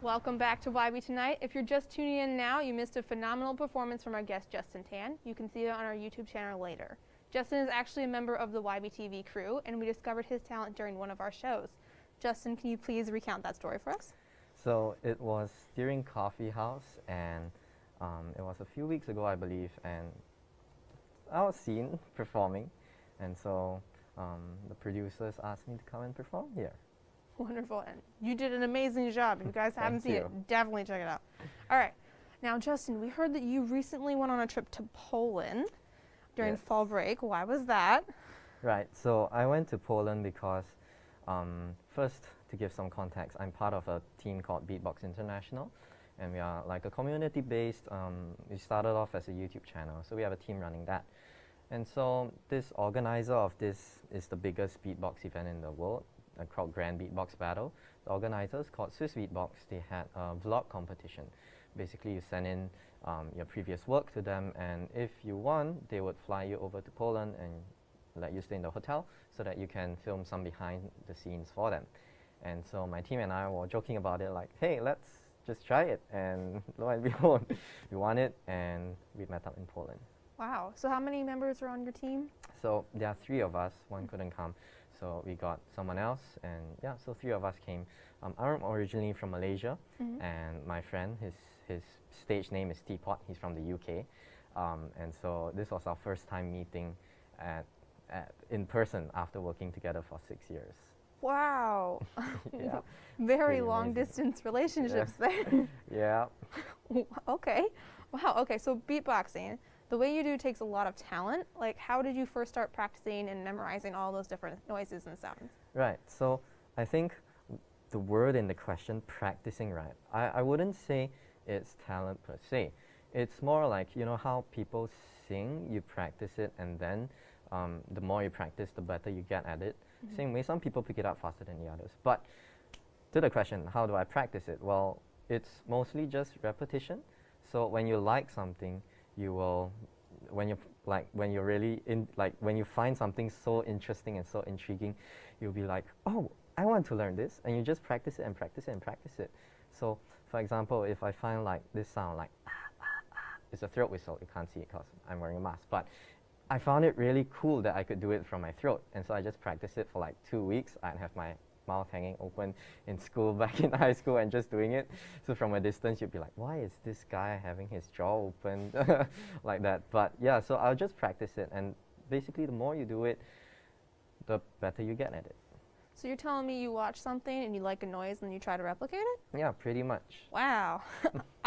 Welcome back to YB Tonight. If you're just tuning in now, you missed a phenomenal performance from our guest Justin Tan. You can see it on our YouTube channel later. Justin is actually a member of the YB TV crew, and we discovered his talent during one of our shows. Justin, can you please recount that story for us? So it was during Coffee House, and it was a few weeks ago, I believe, and I was seen performing, and so the producers asked me to come and perform here. Wonderful, and you did an amazing job. If you guys haven't seen you. it, definitely check it out. All right, now Justin, we heard that you recently went on a trip to Poland during Yes. fall break. Why was that? Right, so I went to Poland because, first, to give some context, I'm part of a team called Beatbox International, and we are like a community-based, we started off as a YouTube channel, so we have a team running that. And so this organizer of this is the biggest beatbox event in the world, called Grand Beatbox Battle. The organizers, called Swiss Beatbox, they had a vlog competition. Basically, you send in your previous work to them, and if you won, they would fly you over to Poland and let you stay in the hotel so that you can film some behind the scenes for them. And so my team and I were joking about it, like, hey, let's just try it. And lo and behold, we won it, and we met up in Poland. Wow. So how many members are on your team? So there are 3 of us. One couldn't come, so we got someone else, and yeah, so 3 of us came. I'm originally from Malaysia, and my friend, his stage name is Teapot. He's from the UK, and so this was our first time meeting in person after working together for 6 years. Wow. Yeah. Very Pretty long amazing. distance relationships there. Yeah. Okay. Wow. Okay. So beatboxing, the way you do takes a lot of talent. Like, how did you first start practicing and memorizing all those different noises and sounds? Right. So I think the word in the question, practicing, right? I wouldn't say it's talent per se. It's more like, you know how people sing, you practice it, and then the more you practice, the better you get at it. Same way, some people pick it up faster than the others. But to the question, how do I practice it? Well, it's mostly just repetition. So when you like something, you will, when you're really in, like when you find something so interesting and so intriguing, you'll be like, oh, I want to learn this, and you just practice it and practice it and practice it. So, for example, if I find like this sound, like it's a throat whistle. You can't see it because I'm wearing a mask, but I found it really cool that I could do it from my throat, and so I just practiced it for like 2 weeks. I'd have my mouth hanging open in school, back in high school, and just doing it. So from a distance, you'd be like, why is this guy having his jaw open like that? But yeah, so I'll just practice it, and basically the more you do it, the better you get at it. So you're telling me you watch something and you like a noise and you try to replicate it? Yeah, pretty much. Wow.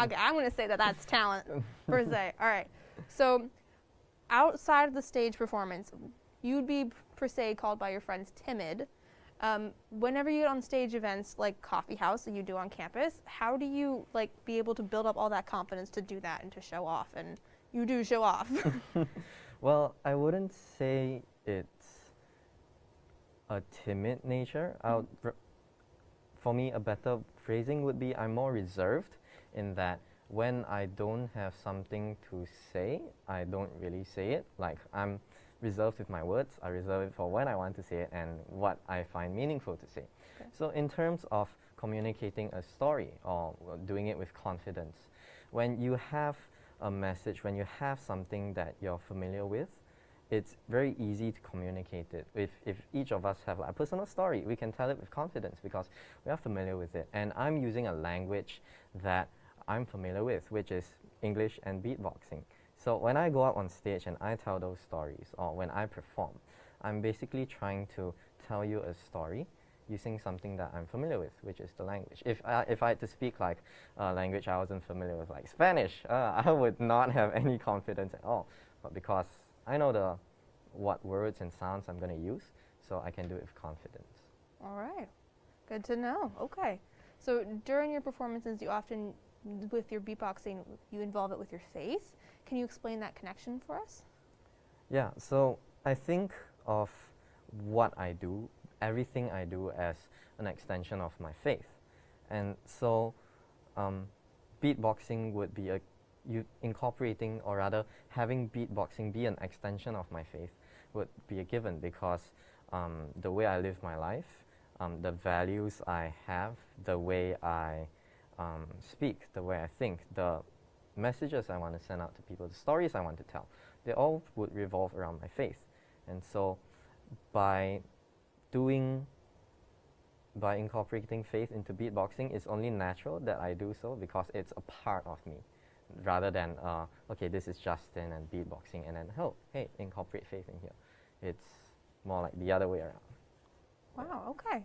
Okay, I'm going to say that that's talent per se. All right. So outside of the stage performance, you'd be per se called by your friends timid. Whenever you get on stage events like Coffee House that you do on campus, how do you like be able to build up all that confidence to do that and to show off? And you do show off. Well, I wouldn't say it's a timid nature. For me, a better phrasing would be I'm more reserved in that when I don't have something to say, I don't really say it. Like, I'm reserved with my words. I reserve it for when I want to say it and what I find meaningful to say. Okay. So in terms of communicating a story or doing it with confidence, when you have a message, when you have something that you're familiar with, it's very easy to communicate it. If each of us have like a personal story, we can tell it with confidence because we are familiar with it. And I'm using a language that I'm familiar with, which is English and beatboxing. So when I go out on stage and I tell those stories, or when I perform, I'm basically trying to tell you a story using something that I'm familiar with, which is the language. If I had to speak like a language I wasn't familiar with, like Spanish, I would not have any confidence at all. But because I know what words and sounds I'm going to use, so I can do it with confidence. All right. Good to know. Okay. So during your performances, you often, with your beatboxing, you involve it with your face. Can you explain that connection for us? Yeah, so I think of what I do, everything I do, as an extension of my faith. And so beatboxing would be incorporating, or rather having beatboxing be an extension of my faith would be a given, because the way I live my life, the values I have, the way I speak, the way I think, the messages I want to send out to people, the stories I want to tell, they all would revolve around my faith. And so by incorporating faith into beatboxing, it's only natural that I do so because it's a part of me, rather than, okay, this is Justin and beatboxing, and then, oh, hey, incorporate faith in here. It's more like the other way around. Wow, okay.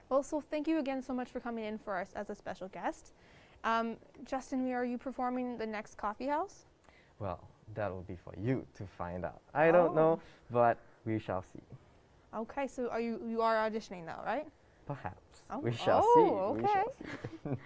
Well, so thank you again so much for coming in for us as a special guest. Justin, are you performing the next coffee house? Well, that will be for you to find out. I don't know, but we shall see. Okay, so you are auditioning though, right? Perhaps. Oh. We shall Oh, see. okay. We shall see.